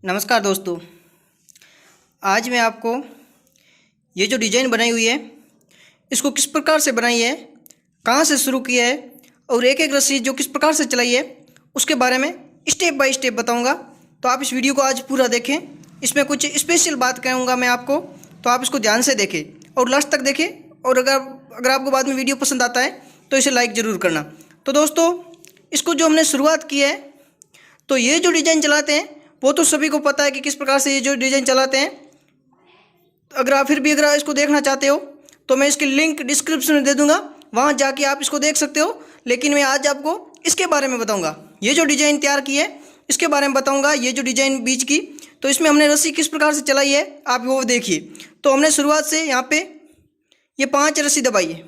नमस्कार दोस्तों। आज मैं आपको ये जो डिज़ाइन बनाई हुई है इसको किस प्रकार से बनाई है, कहाँ से शुरू किया है और एक एक रस्सी जो किस प्रकार से चलाई है उसके बारे में स्टेप बाय स्टेप बताऊंगा। तो आप इस वीडियो को आज पूरा देखें। इसमें कुछ स्पेशल बात कहूँगा मैं आपको, तो आप इसको ध्यान से देखें और लास्ट तक देखें। और अगर आपको बाद में वीडियो पसंद आता है तो इसे लाइक ज़रूर करना। तो दोस्तों, इसको जो हमने शुरुआत की है, तो ये जो डिज़ाइन चलाते हैं वो तो सभी को पता है कि किस प्रकार से ये जो डिज़ाइन चलाते हैं। अगर आप इसको देखना चाहते हो तो मैं इसकी लिंक डिस्क्रिप्शन में दे दूंगा, वहाँ जाके आप इसको देख सकते हो। लेकिन मैं आज आपको इसके बारे में बताऊंगा, ये जो डिज़ाइन तैयार की है इसके बारे में बताऊंगा। ये जो डिज़ाइन बीच की, तो इसमें हमने रस्सी किस प्रकार से चलाई है आप वो देखिए। तो हमने शुरुआत से यहाँ पे ये 5 रस्सी दबाई है,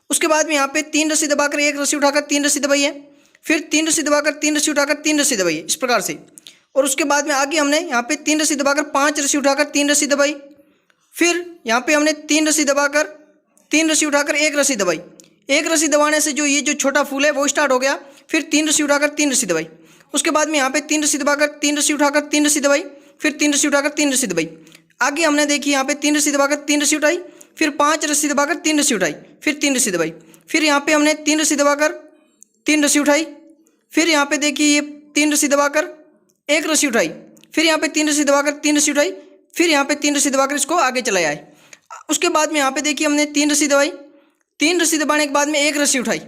उसके बाद में यहाँ पे 3 रस्सी दबाकर 1 रस्सी उठाकर 3 रस्सी दबाई है, फिर 3 रस्सी दबाकर 3 रस्सी उठाकर 3 रस्सी दबाई है, इस प्रकार से। और उसके बाद में आगे हमने यहाँ पे 3 रस्सी दबाकर 5 रस्सी उठाकर 3 रस्सी दबाई, फिर यहाँ पे हमने 3 रस्सी दबाकर 3 रस्सी उठाकर 1 रस्सी दबाई। 1 रस्सी दबाने से जो ये जो छोटा फूल है वो स्टार्ट हो गया। फिर 3 रस्सी उठाकर 3 रस्सी दबाई, उसके बाद में यहाँ पे 3 रस्सी दबाकर 3 रस्सी उठाकर 3 रस्सी दबाई, फिर 3 रस्सी उठाकर 3 रस्सी दबाई। आगे हमने देखी यहाँ पे 3 रस्सी दबाकर 3 रस्सी उठाई, फिर 5 रस्सी दबाकर 3 रस्सी उठाई, फिर 3 रस्सी दबाई। फिर यहाँ पे हमने 3 रस्सी दबाकर 3 रस्सी उठाई, फिर यहाँ पे देखिए ये 3 रस्सी दबाकर 1 रस्सी उठाई, फिर यहाँ पे 3 रस्सी दबाकर 3 रस्सी उठाई, फिर यहाँ पे 3 रस्सी दबाकर इसको आगे चलाया है। उसके बाद में यहाँ पे देखिए हमने 3 रस्सी दबाई, 3 रस्सी दबाने के बाद में 1 रस्सी उठाई।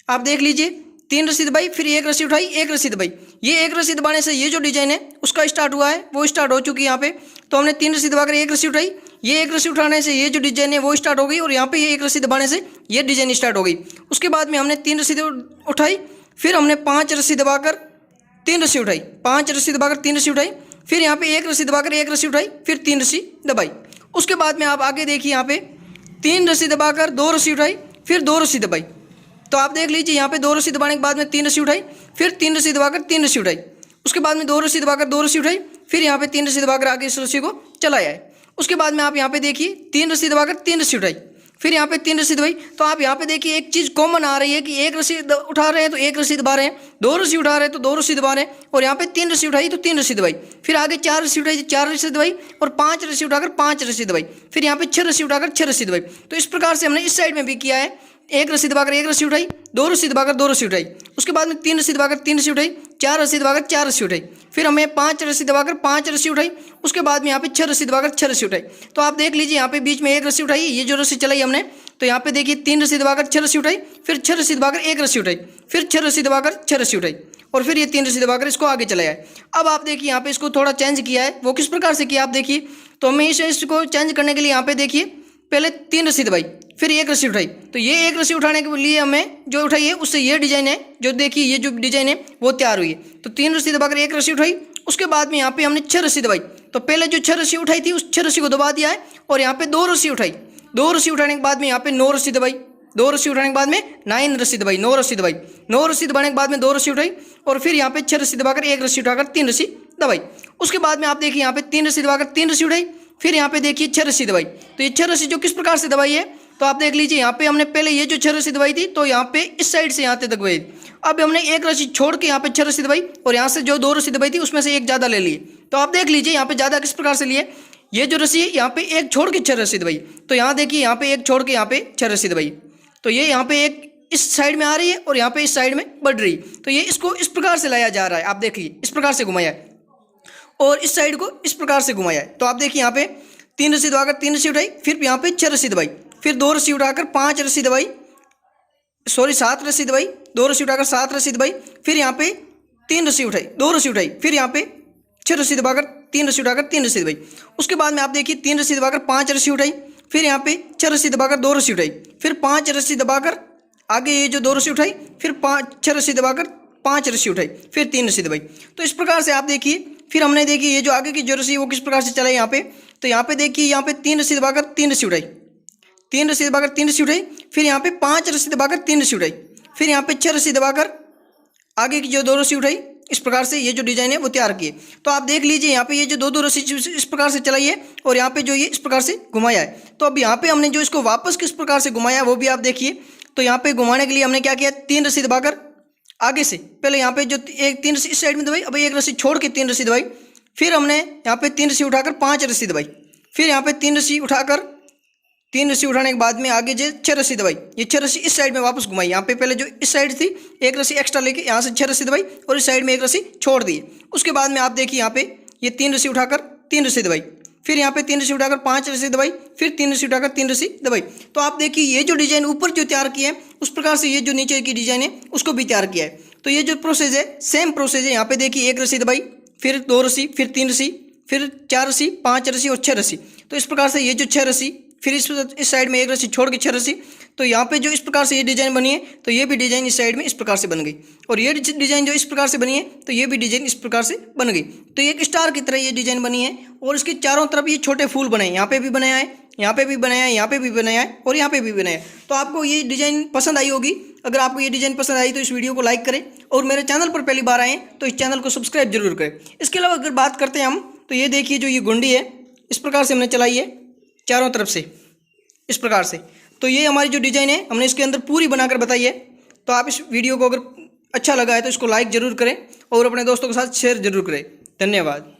आप देख लीजिए, 3 रस्सी दबाई, फिर 1 रस्सी उठाई, 1 रस्सी दबाई। ये 1 रस्सी दबाने से ये जो डिज़ाइन है उसका स्टार्ट हुआ है, वो स्टार्ट हो चुकी है यहाँ पे। तो हमने 3 रस्सी दबाकर 1 रस्सी उठाई, ये 1 रस्सी उठाने से ये जो डिज़ाइन है वो स्टार्ट हो गई, और यहाँ पे ये 1 रस्सी दबाने से ये डिज़ाइन स्टार्ट हो गई। उसके बाद में हमने 3 रस्सी उठाई, फिर हमने 5 रस्सी दबाकर 3 रस्सी उठाई, 5 रस्सी दबाकर 3 रस्सी उठाई, फिर यहाँ पे 1 रस्सी दबाकर 1 रस्सी उठाई, फिर 3 रस्सी दबाई। उसके बाद में आप आगे देखिए, यहाँ पे 3 रस्सी दबाकर 2 रस्सी उठाई, फिर 2 रस्सी दबाई। तो आप देख लीजिए, यहाँ पे 2 रस्सी दबाने के बाद में 3 रस्सी उठाई, फिर 3 रस्सी दबाकर 3 रस्सी उठाई, उसके बाद में 2 रस्सी दबाकर 2 रस्सी उठाई, फिर यहाँ पे 3 रस्सी दबाकर आगे इस रस्सी को चलाया है। उसके बाद में आप यहाँ पे देखिए 3 रस्सी दबाकर 3 रस्सी उठाई, फिर यहाँ पे 3 रस्सी दबाई। तो आप यहाँ पे देखिए एक चीज़ कॉमन आ रही है कि 1 रस्सी उठा रहे हैं तो 1 रस्सी दबा रहे हैं, 2 रस्सी उठा रहे हैं तो 2 रस्सी दबा रहे हैं, और यहाँ पे 3 रस्सी उठाई तो 3 रस्सी दबाई, फिर आगे 4 रस्सी उठाई 4 रस्सी दबाई, और 5 रस्सी उठाकर 5 रस्सी दबाई, फिर यहाँ पे 6 रस्सी उठाकर 6 रस्सी दबाई। तो इस प्रकार से हमने इस साइड में भी किया है। 1 रस्सी दबाकर 1 रस्सी उठाई, 2 रस्सी दबाकर 2 रस्सी उठाई, उसके बाद में 3 रस्सी दबाकर 3 रस्सी उठाई, 4 रस्सी दबाकर 4 रस्सी उठाई, फिर हमें 5 रस्सी दबाकर 5 रस्सी उठाई, उसके बाद में यहाँ पे 6 रस्सी दबाकर 6 रस्सी उठाई। तो आप देख लीजिए, यहाँ पे बीच में 1 रस्सी उठाई, ये जो रस्सी चलाई हमने, तो यहाँ पे देखिए 3 रस्सी दबाकर 6 रस्सी उठाई, फिर 6 रस्सी दबाकर 1 रस्सी उठाई, फिर 6 रस्सी दबाकर 6 रस्सी उठाई, और फिर ये 3 रस्सी दबाकर इसको आगे चलाया है। अब आप देखिए यहाँ पे इसको थोड़ा चेंज किया है, वो किस प्रकार से किया आप देखिए। तो हमें इसको चेंज करने के लिए यहाँ पे देखिए पहले 3 रस्सी दबाई, फिर 1 रस्सी उठाई। तो ये 1 रस्सी उठाने के लिए हमें जो उठाई है उससे ये डिज़ाइन है, जो देखिए ये जो डिज़ाइन है वो तैयार हुई है। तो 3 रस्सी दबाकर 1 रस्सी उठाई, उसके बाद में यहाँ पे हमने 6 रस्सी दबाई। तो पहले जो 6 रस्सी उठाई थी उस 6 रस्सी को दबा दिया है, और यहाँ पे 2 रस्सी उठाई, 2 रस्सी उठाने के बाद में यहाँ पे 9 रस्सी दबाई, 2 रस्सी उठाने के बाद में 9 रस्सी दबाई, 9 रस्सी दबाई, 9 रस्सी दबाने के बाद में 2 रस्सी उठाई, और फिर यहाँ पे 6 रस्सी दबाकर 1 रस्सी उठाकर 3 रस्सी दबाई। उसके बाद में आप देखिए यहाँ पे 3 रस्सी दबाकर 3 रस्सी उठाई, फिर यहाँ पे देखिए 6 रस्सी दबाई। तो ये 6 रस्सी जो किस प्रकार से दबाई है, तो आप देख लीजिए, यहाँ पे हमने पहले ये जो 6 रस्सी दबाई थी तो यहाँ पे इस साइड से यहाँ तक दबाई। अब हमने 1 रस्सी छोड़ के यहाँ पे 6 रस्सी दबाई, और यहाँ से जो 2 रस्सी दबाई थी उसमें से एक ज़्यादा ले लिए। तो आप देख लीजिए यहाँ पे ज़्यादा किस प्रकार से लिए, ये जो रस्सी है यहाँ पे एक छोड़ के 6 रस्सी दबाई। तो यहाँ देखिए यहाँ पे एक छोड़ के यहाँ पे 6 रस्सी दबाई, तो ये यहाँ पे एक इस साइड में आ रही है और यहाँ पे इस साइड में बढ़ रही है। तो ये इसको इस प्रकार से लाया जा रहा है, आप देखिए इस प्रकार से घुमाया है, और इस साइड को इस प्रकार से घुमाया है। तो आप देखिए यहाँ पे 3 रस्सी दबाकर 3 रस्सी उठाई, फिर यहाँ पे 6 रस्सी दबाई, फिर 2 रस्सी उठाकर 5 रस्सी दबाई, 7 रस्सी दबाई, 2 रस्सी उठाकर 7 रस्सी दबाई, फिर यहाँ पे 3 रस्सी उठाई, 2 रस्सी उठाई, फिर यहाँ पे 6 रस्सी दबाकर 3 रस्सी उठाकर 3 रस्सी दबाई। उसके बाद में आप देखिए 3 रस्सी दबाकर 5 रस्सी उठाई, फिर यहाँ पे 6 रस्सी दबाकर 2 रस्सी उठाई, फिर 5 रस्सी दबाकर आगे ये जो 2 रस्सी उठाई, फिर 6 रस्सी दबाकर 5 रस्सी उठाई, फिर 3 रस्सी दबाई। तो इस प्रकार से आप देखिए, फिर हमने देखिए ये जो आगे की जो रस्सी वो किस प्रकार से चलाई यहाँ पे। तो यहाँ पे देखिए यहाँ पे 3 रस्सी दबाकर 3 रस्सी उठाई, 3 रस्सी दबाकर 3 रस्सी उठाई, फिर यहाँ पे 5 रस्सी दबाकर 3 रस्सी उठाई, फिर यहाँ पे 6 रस्सी दबाकर आगे की जो 2 रस्सी उठाई। इस प्रकार से ये जो डिज़ाइन है वो तैयार किए। तो आप देख लीजिए यहाँ पे ये जो 2 रस्सी इस प्रकार से चलाई है, और यहाँ पे जो ये इस प्रकार से घुमाया है। तो अब यहाँ पे हमने जो इसको वापस किस प्रकार से घुमाया वो भी आप देखिए। तो यहाँ पे घुमाने के लिए हमने क्या किया, 3 रस्सी दबाकर आगे से पहले यहाँ पे जो 3 रस्सी इस साइड में दबाई, अब 1 रस्सी छोड़ के 3 रस्सी दबाई, फिर हमने यहाँ पे 3 रस्सी उठाकर 5 रस्सी दबाई, फिर यहाँ पे 3 रस्सी उठाकर 3 रस्सी उठाने के बाद में आगे जो 6 रस्सी दबाई, ये 6 रस्सी इस साइड में वापस घुमाई। यहाँ पे पहले जो इस साइड थी 1 रस्सी एक्स्ट्रा लेके यहाँ से 6 रस्सी दबाई और इस साइड में 1 रस्सी छोड़ दी। उसके बाद में आप देखिए यहाँ पे ये 3 रस्सी उठाकर 3 रस्सी दबाई, फिर यहाँ पे 3 रस्सी उठाकर 5 रस्सी दबाई, फिर 3 रस्सी उठाकर 3 रस्सी दबाई। तो आप देखिए ये जो डिजाइन ऊपर जो तैयार किया है उस प्रकार से ये जो नीचे की डिजाइन है उसको भी तैयार किया है। तो ये जो प्रोसेस है सेम प्रोसेस है। यहाँ पे देखिए 1 रस्सी दबाई, फिर 2 रस्सी, फिर 3 रस्सी, फिर 4 रस्सी, 5 रस्सी और 6 रस्सी। तो इस प्रकार से ये जो 6 रस्सी, फिर इस साइड में 1 रस्सी छोड़ के 6 रस्सी। तो यहाँ पे जो इस प्रकार से ये डिजाइन बनी है तो ये भी डिजाइन इस साइड में इस प्रकार से बन गई, और ये डिजाइन जो इस प्रकार से बनी है तो ये भी डिजाइन इस प्रकार से बन गई। तो एक स्टार की तरह ये डिजाइन बनी है और इसके चारों तरफ ये छोटे फूल बनाए, यहाँ पे भी बनाया है, यहाँ पे भी बनाया है, यहाँ पे भी बनाया है और यहाँ पे भी बनाया है। तो आपको ये डिजाइन पसंद आई होगी। अगर आपको ये डिजाइन पसंद आई तो इस वीडियो को लाइक करें और मेरे चैनल पर पहली बार आए तो इस चैनल को सब्सक्राइब जरूर करें। इसके अलावा अगर बात करते हैं हम तो ये देखिए जो ये गुंडी है इस प्रकार से हमने चलाई है चारों तरफ से इस प्रकार से। तो ये हमारी जो डिजाइन है हमने इसके अंदर पूरी बनाकर बताई है। तो आप इस वीडियो को अगर अच्छा लगा है तो इसको लाइक जरूर करें और अपने दोस्तों के साथ शेयर जरूर करें। धन्यवाद।